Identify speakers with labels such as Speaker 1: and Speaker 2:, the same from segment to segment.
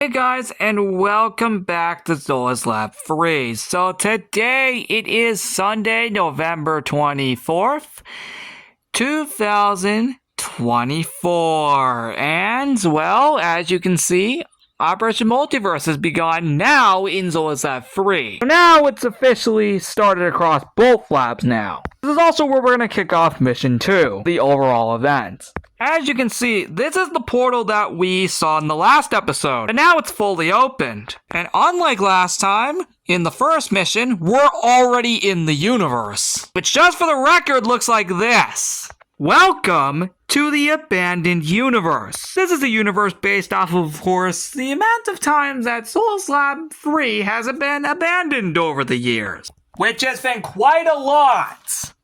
Speaker 1: Hey guys, and welcome back to Zola's Lab 3. So today it is Sunday, November 24th, 2024. And, well, as you can see, Operation Multiverse has begun now in Zola's Lab 3. Now it's officially started across both labs now. This is also where we're going to kick off Mission 2, the overall event. As you can see, this is the portal that we saw in the last episode, and now it's fully opened. And unlike last time, in the first mission, we're already in the universe, which just for the record looks like this. Welcome to the abandoned universe. This is a universe based off of course, the amount of times that Zola's Lab 3 has been abandoned over the years, which has been quite a lot.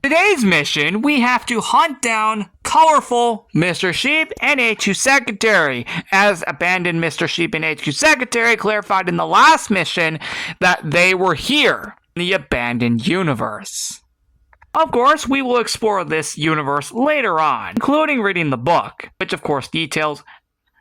Speaker 1: Today's mission, we have to hunt down colorful Mr. Sheep and HQ Secretary. As abandoned Mr. Sheep and HQ Secretary clarified in the last mission that they were here in the abandoned universe. Of course, we will explore this universe later on, including reading the book, which of course details,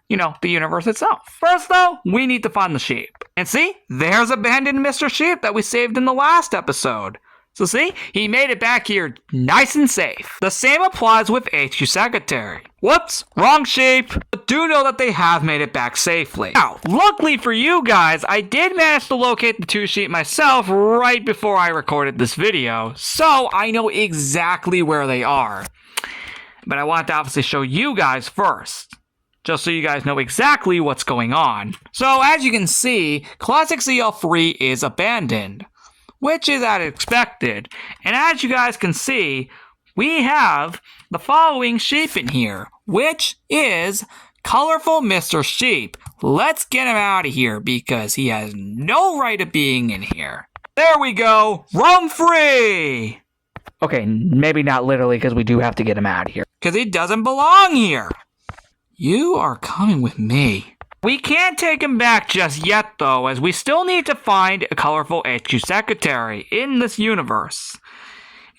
Speaker 1: the universe itself. First though, we need to find the sheep. And see, there's abandoned Mr. Sheep that we saved in the last episode. So see, he made it back here nice and safe. The same applies with HQ Secretary. Whoops, wrong sheep. But do know that they have made it back safely. Now, luckily for you guys, I did manage to locate the two sheep myself right before I recorded this video. So I know exactly where they are. But I want to obviously show you guys first, just so you guys know exactly what's going on. So as you can see, Classic CL3 is abandoned, which is as expected. And as you guys can see, we have the following sheep in here, which is Colorful Mr. Sheep. Let's get him out of here because he has no right of being in here. There we go, roam free! Okay, maybe not literally because we do have to get him out of here, because he doesn't belong here. You are coming with me. We can't take him back just yet, though, as we still need to find a colorful HQ Secretary in this universe.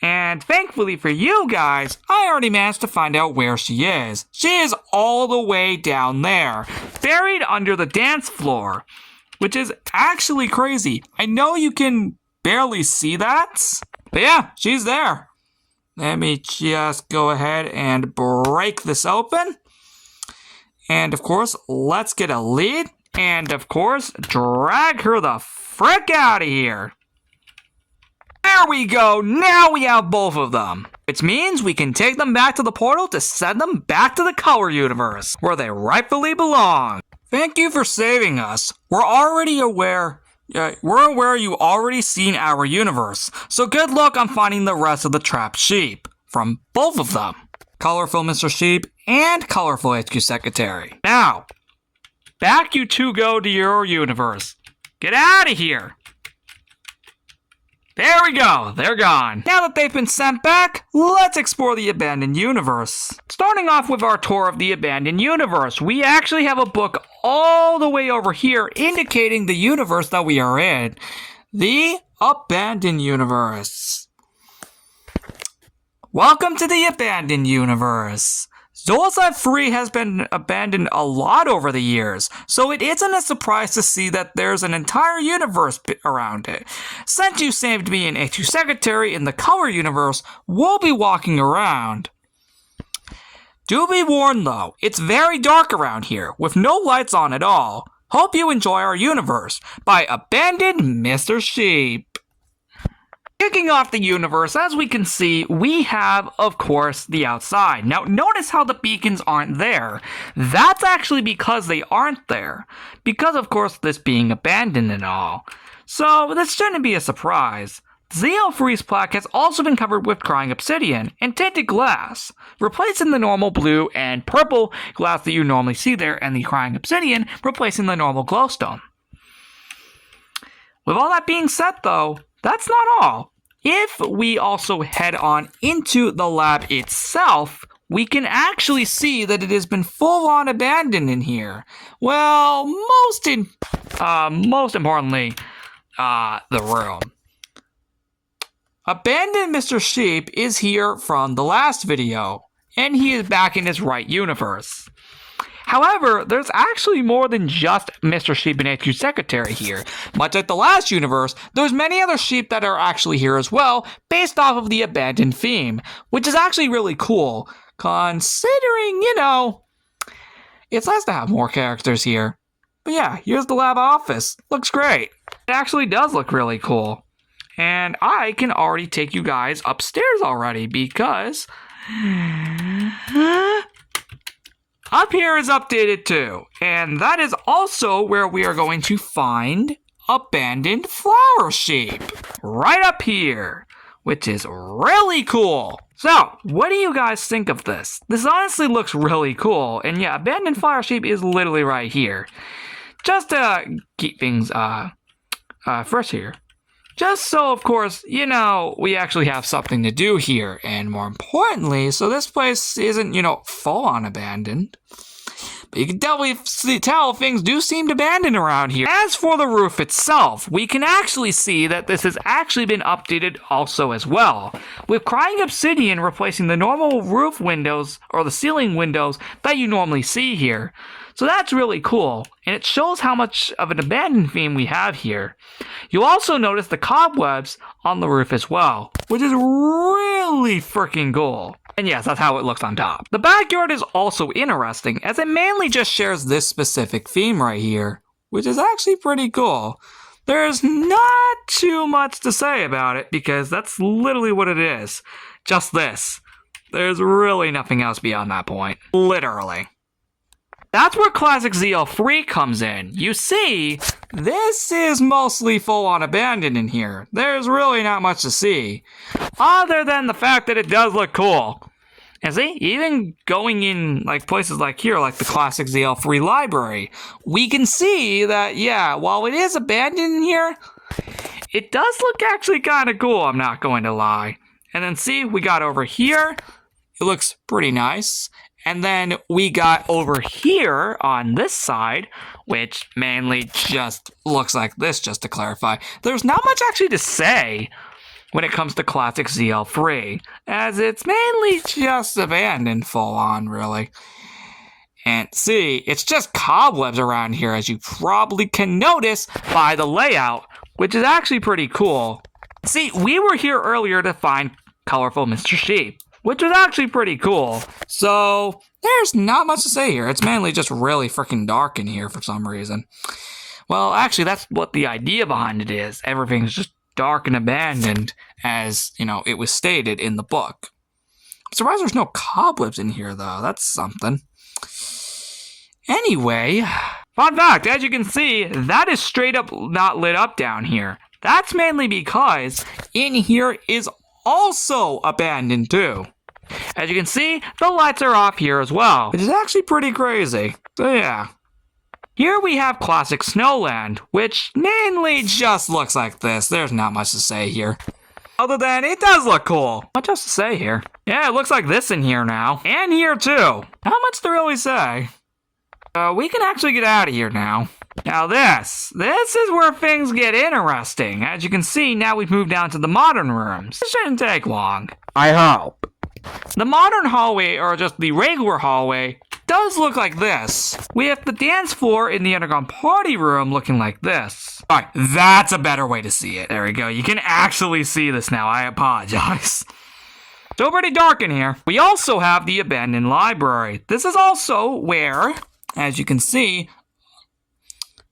Speaker 1: And thankfully for you guys, I already managed to find out where she is. She is all the way down there, buried under the dance floor, which is actually crazy. I know you can barely see that, but yeah, she's there. Let me just go ahead and break this open. And of course, let's get a lead, and of course, drag her the frick out of here. There we go, now we have both of them. Which means we can take them back to the portal to send them back to the color universe, where they rightfully belong. Thank you for saving us. We're aware you already seen our universe, so good luck on finding the rest of the trapped sheep. From both of them. Colorful Mr. Sheep and Colorful HQ Secretary. Now, back you two go to your universe. Get out of here. There we go, they're gone. Now that they've been sent back, let's explore the abandoned universe. Starting off with our tour of the abandoned universe, we actually have a book all the way over here indicating the universe that we are in. The abandoned universe. Welcome to the abandoned universe. Zola's Lab 3 has been abandoned a lot over the years, so it isn't a surprise to see that there's an entire universe around it. Since you saved me and HQ Secretary in the color universe, we'll be walking around. Do be warned though, it's very dark around here, with no lights on at all. Hope you enjoy our universe by Abandoned Mr. Sheep. Kicking off the universe, as we can see, we have, of course, the outside. Now, notice how the beacons aren't there. That's actually because they aren't there. Because, of course, this being abandoned and all. So, this shouldn't be a surprise. ZL3's plaque has also been covered with crying obsidian and tinted glass, replacing the normal blue and purple glass that you normally see there, and the crying obsidian replacing the normal glowstone. With all that being said, though, that's not all. If we also head on into the lab itself, we can actually see that it has been full-on abandoned in here. Well, most importantly, the room. Abandoned Mr. Sheep is here from the last video, and he is back in his right universe. However, there's actually more than just Mr. Sheep and HQ Secretary here. Much like the last universe, there's many other sheep that are actually here as well, based off of the abandoned theme, which is actually really cool, considering, it's nice to have more characters here. But yeah, here's the lab office. Looks great. It actually does look really cool. And I can already take you guys upstairs already because up here is updated too. And that is also where we are going to find abandoned flower sheep. Right up here, which is really cool. So, what do you guys think of this? This honestly looks really cool. And yeah, abandoned flower sheep is literally right here. Just to keep things fresh here. Just so, of course, we actually have something to do here. And more importantly, so this place isn't, full on abandoned. But you can definitely tell things do seem abandoned around here. As for the roof itself, we can actually see that this has actually been updated also as well. With crying obsidian replacing the normal roof windows or the ceiling windows that you normally see here. So that's really cool, and it shows how much of an abandoned theme we have here. You'll also notice the cobwebs on the roof as well, which is really freaking cool. And yes, that's how it looks on top. The backyard is also interesting, as it mainly just shares this specific theme right here, which is actually pretty cool. There's not too much to say about it, because that's literally what it is. Just this. There's really nothing else beyond that point. Literally. That's where Classic ZL3 comes in. You see, this is mostly full-on abandoned in here. There's really not much to see, other than the fact that it does look cool. And see, even going in places like here, like the Classic ZL3 library, we can see that, yeah, while it is abandoned in here, it does look actually kind of cool, I'm not going to lie. And then see, we got over here, it looks pretty nice. And then we got over here on this side, which mainly just looks like this, just to clarify. There's not much actually to say when it comes to Classic ZL3, as it's mainly just abandoned full on, really. And see, it's just cobwebs around here, as you probably can notice by the layout, which is actually pretty cool. See, we were here earlier to find colorful Mr. Sheep, which was actually pretty cool. So, there's not much to say here. It's mainly just really freaking dark in here for some reason. Well, actually, that's what the idea behind it is. Everything's just dark and abandoned, as, it was stated in the book. I'm surprised there's no cobwebs in here, though. That's something. Anyway, fun fact, as you can see, that is straight up not lit up down here. That's mainly because in here is also abandoned too. As you can see, the lights are off here as well, which is actually pretty crazy. So yeah. Here we have Classic Snowland, which mainly just looks like this. There's not much to say here. Other than it does look cool. What else to say here? Yeah, it looks like this in here now. And here too. Not much to really say. We can actually get out of here now. Now this is where things get interesting. As you can see, now we've moved down to the modern rooms. This shouldn't take long. I hope. The modern hallway, or just the regular hallway, does look like this. We have the dance floor in the underground party room looking like this. Alright, that's a better way to see it. There we go. You can actually see this now. I apologize. Still pretty dark in here. We also have the abandoned library. This is also where, as you can see,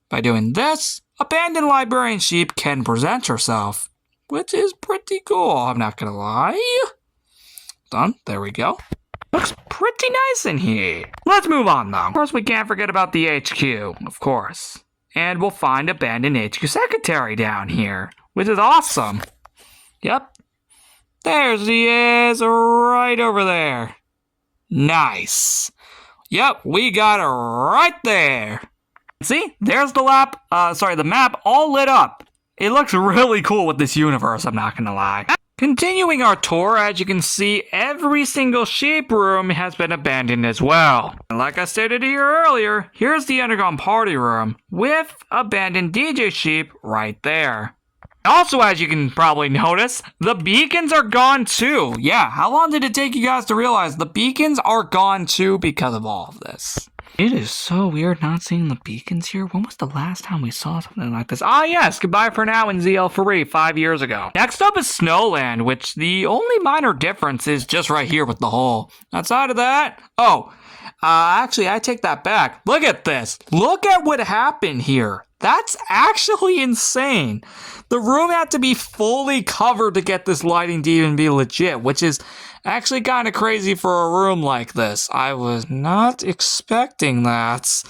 Speaker 1: by doing this, abandoned librarian sheep can present herself, which is pretty cool, I'm not gonna lie. Done, there we go. Looks pretty nice in here. Let's move on though. Of course, we can't forget about the HQ, of course. And we'll find abandoned HQ secretary down here, which is awesome. Yep. There she is, right over there. Nice. Yep, we got her right there. See, there's the the map all lit up. It looks really cool with this universe, I'm not gonna lie. Continuing our tour, as you can see, every single sheep room has been abandoned as well. And like I stated here earlier, here's the underground party room with abandoned DJ sheep right there. Also, as you can probably notice, the beacons are gone too. Yeah, how long did it take you guys to realize the beacons are gone too because of all of this? It is so weird not seeing the beacons here. When was the last time we saw something like this? Ah, yes, goodbye for now in ZL3 5 years ago. Next up is Snowland, which the only minor difference is just right here with the hole. Outside of that, actually, I take that back. Look at this. Look at what happened here. That's actually insane. The room had to be fully covered to get this lighting to even be legit, which is actually kind of crazy for a room like this. I was not expecting that.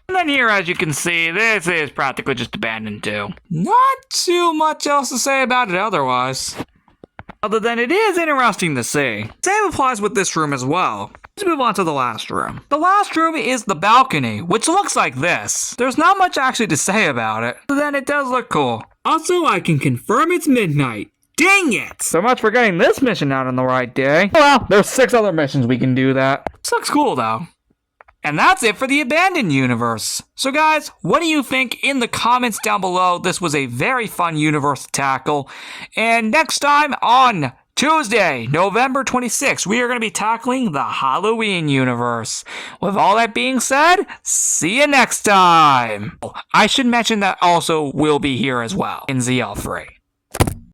Speaker 1: And then here, as you can see, this is practically just abandoned too. Not too much else to say about it otherwise. Other than it is interesting to see. Same applies with this room as well. Let's move on to the last room. The last room is the balcony, which looks like this. There's not much actually to say about it, but then it does look cool. Also, I can confirm it's midnight. Dang it! So much for getting this mission out on the right day. Well, there's 6 other missions we can do that. This looks cool though. And that's it for the Abandoned universe. So guys, what do you think in the comments down below? This was a very fun universe to tackle. And next time on Tuesday, November 26th, we are going to be tackling the Halloween universe. With all that being said, see you next time. I should mention that also will be here as well in ZL3.